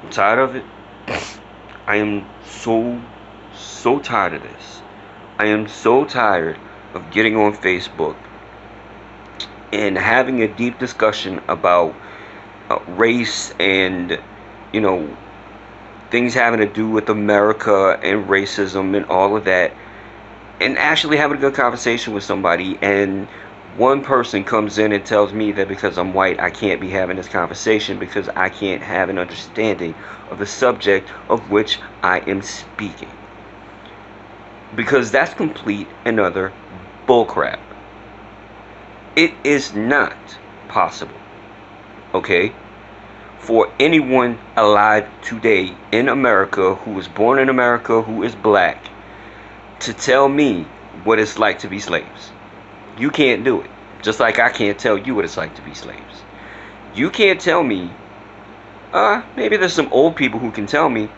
I'm tired of it. I am so tired of this. I am so tired of getting on Facebook and having a deep discussion about race and, you know, things having to do with America and racism and all of that, and actually having a good conversation with somebody, and one person comes in and tells me that because I'm white I can't be having this conversation because I can't have an understanding of the subject of which I am speaking, because that's complete and utter bullcrap. It is not possible, okay, for anyone alive today in America who was born in America, who is black, to tell me what it's like to be slaves. You can't do it. Just like I can't tell you what it's like to be slaves. You can't tell me. Maybe there's some old people who can tell me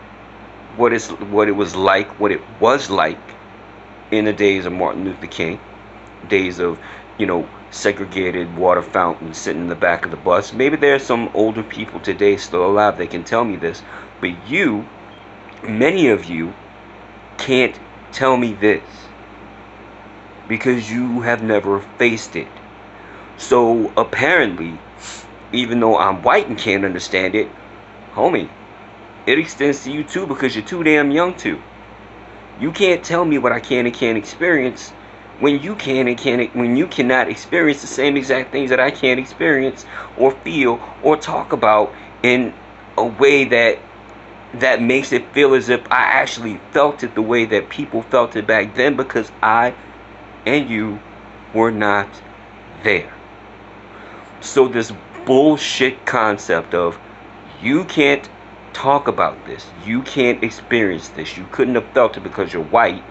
what it was like in the days of Martin Luther King, days of, segregated water fountains sitting in the back of the bus. Maybe there's some older people today still alive that can tell me this, but many of you, can't tell me this because you have never faced it. So apparently, even though I'm white and can't understand it, homie, it extends to you too because you're too damn young to. You can't tell me what I can and can't experience when you cannot experience the same exact things that I can't experience or feel or talk about in a way that makes it feel as if I actually felt it the way that people felt it back then, because I and you were not there. So this bullshit concept of you can't talk about this, you can't experience this, you couldn't have felt it because you're white,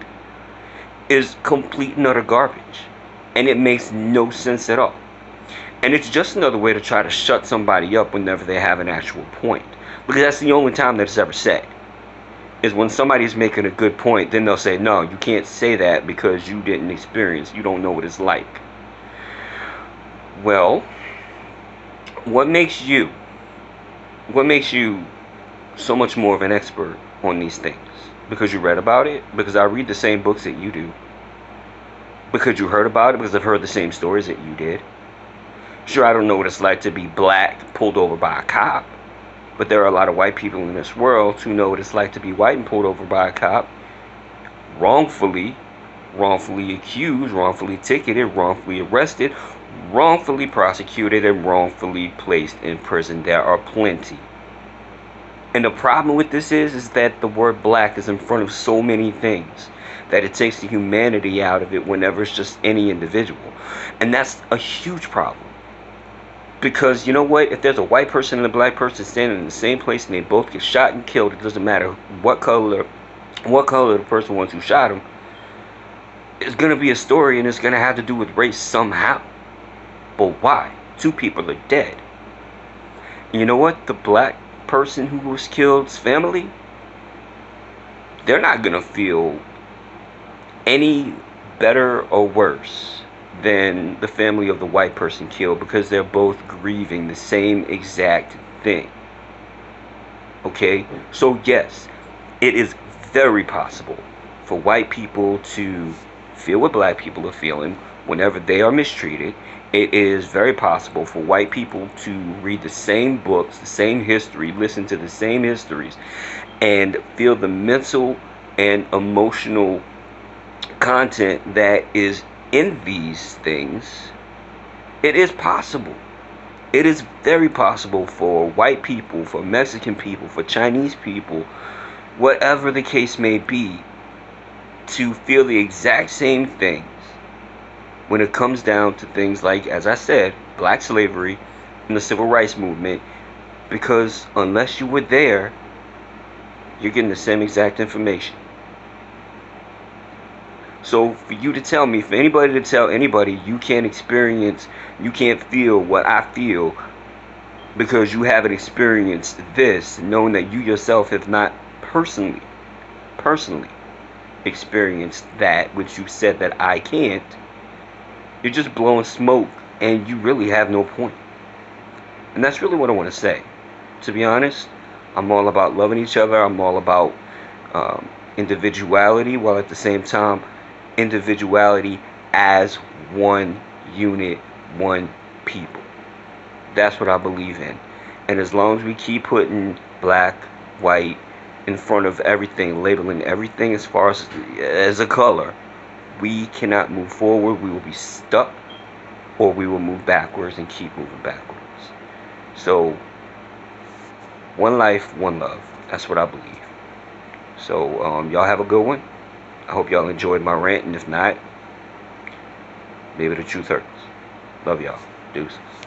is complete and utter garbage. And it makes no sense at all. And it's just another way to try to shut somebody up whenever they have an actual point. Because that's the only time that it's ever said. Is when somebody's making a good point, then they'll say, no, you can't say that because you didn't experience, you don't know what it's like. Well, what makes you so much more of an expert on these things? Because you read about it? Because I read the same books that you do? Because you heard about it? Because I've heard the same stories that you did? Sure, I don't know what it's like to be black pulled over by a cop, but there are a lot of white people in this world who know what it's like to be white and pulled over by a cop, wrongfully accused, wrongfully ticketed, wrongfully arrested, wrongfully prosecuted, and wrongfully placed in prison. There are plenty. And the problem with this is that the word black is in front of so many things that it takes the humanity out of it whenever it's just any individual. And that's a huge problem. Because you know what? If there's a white person and a black person standing in the same place and they both get shot and killed, it doesn't matter what color the person was who shot them. It's going to be a story and it's going to have to do with race somehow. But why? Two people are dead. And you know what? The black person who was killed's family, they're not gonna feel any better or worse than the family of the white person killed, because they're both grieving the same exact thing. Okay, so yes, it is very possible for white people to feel what black people are feeling whenever they are mistreated. It is very possible for white people to read the same books, the same history, listen to the same histories, and feel the mental and emotional content that is in these things. It is possible. It is very possible for white people, for Mexican people, for Chinese people, whatever the case may be, to feel the exact same things when it comes down to things like, as I said, black slavery and the civil rights movement, because unless you were there, you're getting the same exact information. So for you to tell me, for anybody to tell anybody you can't experience, you can't feel what I feel because you haven't experienced this, knowing that you yourself have not personally experienced that which you said that I can't, you're just blowing smoke and you really have no point. And that's really what I want to say. To be honest, I'm all about loving each other. I'm all about individuality, while at the same time, individuality as one unit, one people. That's what I believe in. And as long as we keep putting black, white in front of everything, labeling everything as far as a color, we cannot move forward. We will be stuck, or we will move backwards and keep moving backwards. So, one life, one love. That's what I believe. So, y'all have a good one. I hope y'all enjoyed my rant, and if not, maybe the truth hurts. Love y'all. Deuces.